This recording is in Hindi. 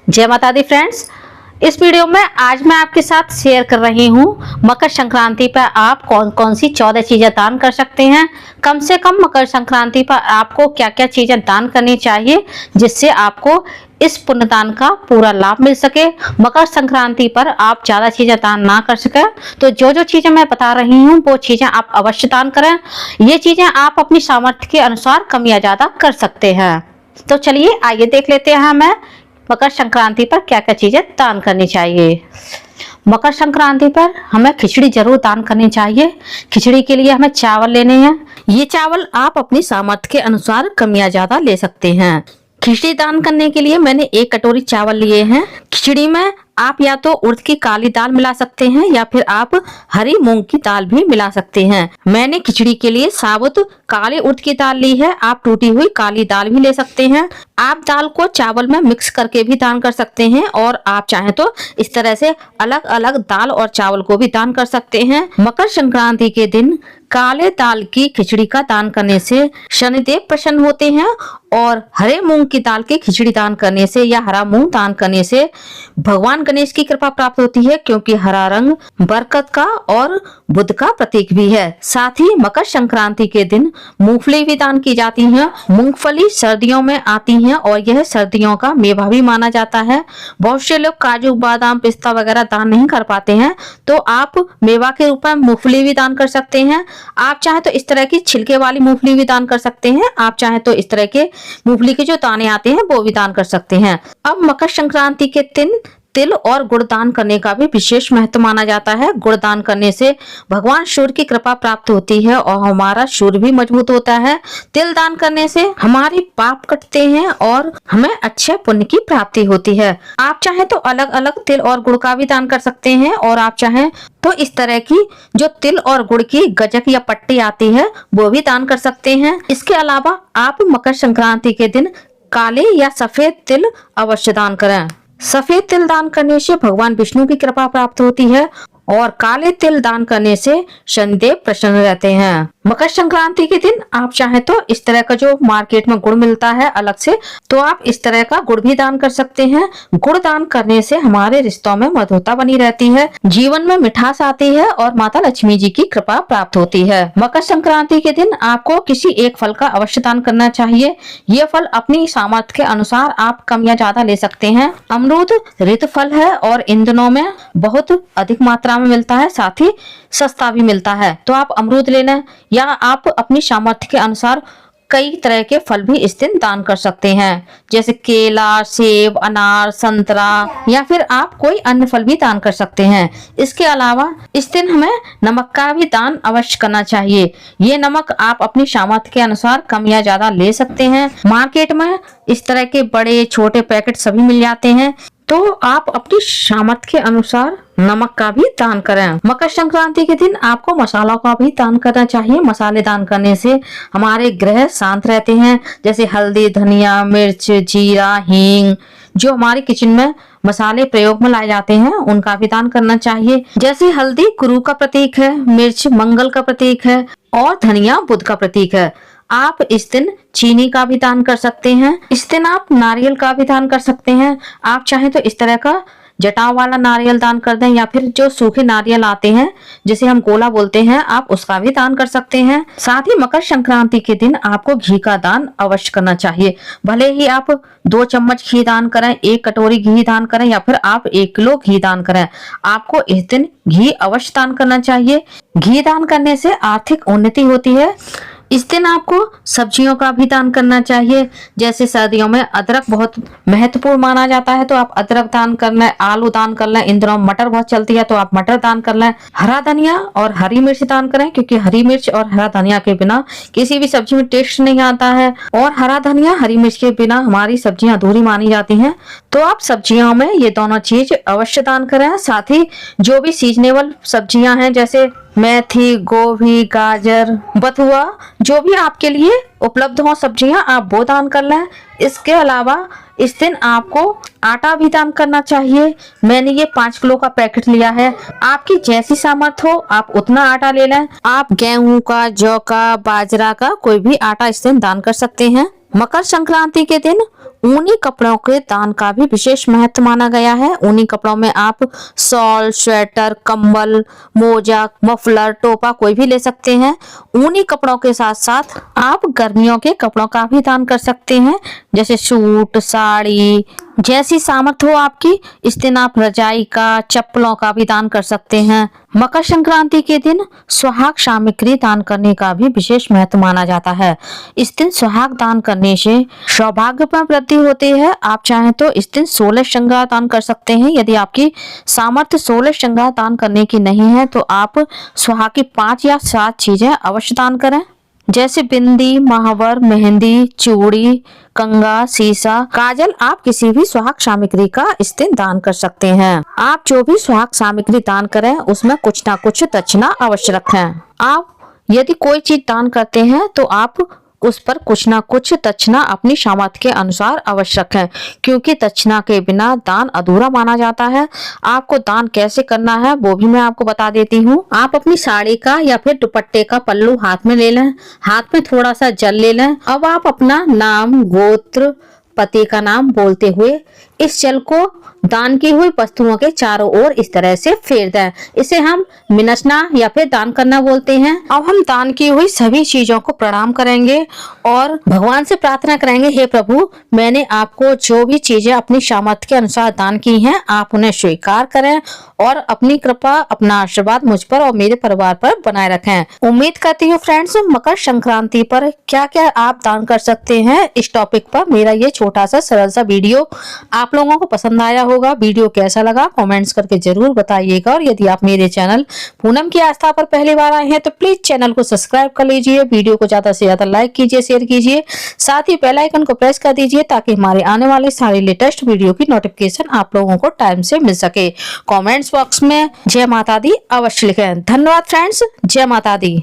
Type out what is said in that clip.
जय माता दी फ्रेंड्स। इस वीडियो में आज मैं आपके साथ शेयर कर रही हूँ मकर संक्रांति पर आप कौन कौन सी 14 चीजें दान कर सकते हैं। कम से कम मकर संक्रांति पर आपको क्या क्या चीजें दान करनी चाहिए जिससे आपको इस पुण्यदान का पूरा लाभ मिल सके। मकर संक्रांति पर आप ज्यादा चीजें दान ना कर सके तो जो जो चीजें मैं बता रही हूँ वो चीजें आप अवश्य दान करें। ये चीजें आप अपनी सामर्थ्य के अनुसार कम या ज्यादा कर सकते हैं। तो चलिए आइए देख लेते हैं हमें मकर संक्रांति पर क्या क्या चीजें दान करनी चाहिए। मकर संक्रांति पर हमें खिचड़ी जरूर दान करनी चाहिए। खिचड़ी के लिए हमें चावल लेने हैं। ये चावल आप अपनी सामर्थ्य के अनुसार कम या ज्यादा ले सकते हैं। खिचड़ी दान करने के लिए मैंने 1 कटोरी चावल लिए हैं। खिचड़ी में आप या तो उड़द की काली दाल मिला सकते हैं या फिर आप हरी मूंग की दाल भी मिला सकते हैं। मैंने खिचड़ी के लिए साबुत काले उड़द की दाल ली है। आप टूटी हुई काली दाल भी ले सकते हैं। आप दाल को चावल में मिक्स करके भी दान कर सकते हैं और आप चाहें तो इस तरह से अलग अलग दाल और चावल को भी दान कर सकते हैं। मकर संक्रांति के दिन काले दाल की खिचड़ी का दान करने से शनिदेव प्रसन्न होते हैं और हरे मूंग की दाल की खिचड़ी दान करने से या हरा मूंग दान करने से भगवान गणेश की कृपा प्राप्त होती है, क्योंकि हरा रंग बरकत का और बुध का प्रतीक भी है। साथ ही मकर संक्रांति के दिन मूंगफली भी दान की जाती है। मूंगफली सर्दियों में आती है और यह सर्दियों का मेवा भी माना जाता है। बहुत से लोग काजू बादाम पिस्ता वगैरह दान नहीं कर पाते हैं तो आप मेवा के रूप में मूंगफली भी दान कर सकते हैं। आप चाहे तो इस तरह की छिलके वाली मूंगफली भी दान कर सकते हैं। आप चाहे तो इस तरह के मूंगफली के जो दाने आते हैं वो भी दान कर सकते हैं। अब मकर संक्रांति के दिन तिल और गुड़ दान करने का भी विशेष महत्व माना जाता है। गुड़ दान करने से भगवान सूर्य की कृपा प्राप्त होती है और हमारा सूर्य भी मजबूत होता है। तिल दान करने से हमारे पाप कटते हैं और हमें अच्छे पुण्य की प्राप्ति होती है। आप चाहें तो अलग अलग तिल और गुड़ का भी दान कर सकते हैं और आप चाहें तो इस तरह की जो तिल और गुड़ की गजक या पट्टी आती है वो भी दान कर सकते हैं। इसके अलावा आप मकर संक्रांति के दिन काले या सफेद तिल अवश्य दान करें। सफेद तिल दान करने से भगवान विष्णु की कृपा प्राप्त होती है और काले तिल दान करने से शनिदेव प्रसन्न रहते हैं। मकर संक्रांति के दिन आप चाहें तो इस तरह का जो मार्केट में गुड़ मिलता है अलग से, तो आप इस तरह का गुड़ भी दान कर सकते हैं। गुड़ दान करने से हमारे रिश्तों में मधुरता बनी रहती है, जीवन में मिठास आती है और माता लक्ष्मी जी की कृपा प्राप्त होती है। मकर संक्रांति के दिन आपको किसी एक फल का अवश्य दान करना चाहिए। ये फल अपनी सामर्थ्य के अनुसार आप कम या ज्यादा ले सकते हैं। अमरूद ऋतु फल है और इन दिनों में बहुत अधिक मात्रा में मिलता है, साथ ही सस्ता भी मिलता है, तो आप अमरूद लेना या आप अपनी सामर्थ्य के अनुसार कई तरह के फल भी इस दिन दान कर सकते हैं, जैसे केला, सेब, अनार, संतरा या फिर आप कोई अन्य फल भी दान कर सकते हैं। इसके अलावा इस दिन हमें नमक का भी दान अवश्य करना चाहिए। ये नमक आप अपनी सामर्थ्य के अनुसार कम या ज्यादा ले सकते हैं। मार्केट में इस तरह के बड़े छोटे पैकेट सभी मिल जाते हैं, तो आप अपनी सामर्थ्य के अनुसार नमक का भी दान करें। मकर संक्रांति के दिन आपको मसालों का भी दान करना चाहिए। मसाले दान करने से हमारे ग्रह शांत रहते हैं, जैसे हल्दी, धनिया, मिर्च, जीरा, हींग, जो हमारे किचन में मसाले प्रयोग में लाए जाते हैं उनका भी दान करना चाहिए। जैसे हल्दी गुरु का प्रतीक है, मिर्च मंगल का प्रतीक है और धनिया बुध का प्रतीक है। आप इस दिन चीनी का भी दान कर सकते हैं। इस दिन आप नारियल का भी दान कर सकते हैं। आप चाहें तो इस तरह का जटाव वाला नारियल दान कर दें या फिर जो सूखे नारियल आते हैं जिसे हम गोला बोलते हैं, आप उसका भी दान कर सकते हैं। साथ ही मकर संक्रांति के दिन आपको घी का दान अवश्य करना चाहिए। भले ही आप 2 चम्मच घी दान करें, 1 कटोरी घी दान करें या फिर आप 1 किलो घी दान करें, आपको इस दिन घी अवश्य दान करना चाहिए। घी दान करने से आर्थिक उन्नति होती है। इस दिन आपको सब्जियों का भी दान करना चाहिए। जैसे सर्दियों में अदरक बहुत महत्वपूर्ण माना जाता है, तो आप अदरक दान कर लें, आलू दान कर लें। इन दिनों मटर बहुत चलती है तो आप मटर दान कर लें। हरा धनिया और हरी मिर्च दान करें, क्योंकि हरी मिर्च और हरा धनिया के बिना किसी भी सब्जी में टेस्ट नहीं आता है और हरा धनिया हरी मिर्च के बिना हमारी सब्जियां अधूरी मानी जाती हैं। तो आप सब्जियों में ये दोनों चीज अवश्य दान करें। साथ ही जो भी सीजनेबल सब्जियां हैं जैसे मेथी, गोभी, गाजर, बथुआ, जो भी आपके लिए उपलब्ध हो सब्जियां, आप वो दान कर लें। इसके अलावा इस दिन आपको आटा भी दान करना चाहिए। मैंने ये 5 किलो का पैकेट लिया है। आपकी जैसी सामर्थ्य हो आप उतना आटा ले लें। आप गेहूं का, जौ का, बाजरा का कोई भी आटा इस दिन दान कर सकते हैं। मकर संक्रांति के दिन ऊनी कपड़ों के दान का भी विशेष महत्व माना गया है। ऊनी कपड़ों में आप शॉल, स्वेटर, कंबल, मोजा, मफलर, टोपा कोई भी ले सकते हैं। ऊनी कपड़ों के साथ साथ आप गर्मियों के कपड़ों का भी दान कर सकते हैं, जैसे सूट, साड़ी, जैसी सामर्थ्य हो आपकी। इस दिन आप रजाई का, चप्पलों का भी दान कर सकते हैं। मकर संक्रांति के दिन सुहाग सामग्री दान करने का भी विशेष महत्व माना जाता है। इस दिन सुहाग दान करने से सौभाग्य में वृद्धि होती है। आप चाहें तो इस दिन 16 श्रृंगार दान कर सकते हैं। यदि आपकी सामर्थ्य 16 श्रृंगार दान करने की नहीं है तो आप सुहाग की 5 या 7 चीजें अवश्य दान करें, जैसे बिंदी, महावर, मेहंदी, चूड़ी, कंगा, शीशा, काजल। आप किसी भी सुहाग सामग्री का इस दिन दान कर सकते हैं। आप जो भी सुहाग सामग्री दान करें उसमें कुछ ना कुछ दक्षिणा अवश्य रखें। आप यदि कोई चीज दान करते हैं तो आप उस पर कुछ ना कुछ दक्षिणा अपनी सामर्थ्य के अनुसार अवश्य रखें, क्योंकि दक्षिणा के बिना दान अधूरा माना जाता है। आपको दान कैसे करना है वो भी मैं आपको बता देती हूँ। आप अपनी साड़ी का या फिर दुपट्टे का पल्लू हाथ में ले लें, हाथ में थोड़ा सा जल ले लें। अब आप अपना नाम, गोत्र, पति का नाम बोलते हुए इस जल को दान की हुई वस्तुओं के चारों ओर इस तरह से फेर दें। इसे हम मिनसना या फिर दान करना बोलते हैं। अब हम दान की हुई सभी चीजों को प्रणाम करेंगे और भगवान से प्रार्थना करेंगे, हे प्रभु, मैंने आपको जो भी चीजें अपनी सामर्थ्य के अनुसार दान की हैं, आप उन्हें स्वीकार करें और अपनी कृपा, अपना आशीर्वाद मुझ पर और मेरे परिवार पर बनाए रखें। उम्मीद करती हूँ फ्रेंड्स, मकर संक्रांति पर क्या क्या आप दान कर सकते हैं, इस टॉपिक पर मेरा ये छोटा सा सरल सा वीडियो आप लोगों को पसंद आया होगा। वीडियो कैसा लगा कमेंट्स करके जरूर बताइएगा। और यदि आप मेरे चैनल पूनम की आस्था पर पहली बार आए हैं तो प्लीज चैनल को सब्सक्राइब कर लीजिए। वीडियो को ज्यादा से ज्यादा लाइक कीजिए, शेयर कीजिए, साथ ही बेल आइकन को प्रेस कर दीजिए ताकि हमारे आने वाले सारे लेटेस्ट वीडियो की नोटिफिकेशन आप लोगों को टाइम से मिल सके। कॉमेंट्स बॉक्स में जय माता दी अवश्य लिखें। धन्यवाद फ्रेंड्स, जय माता दी।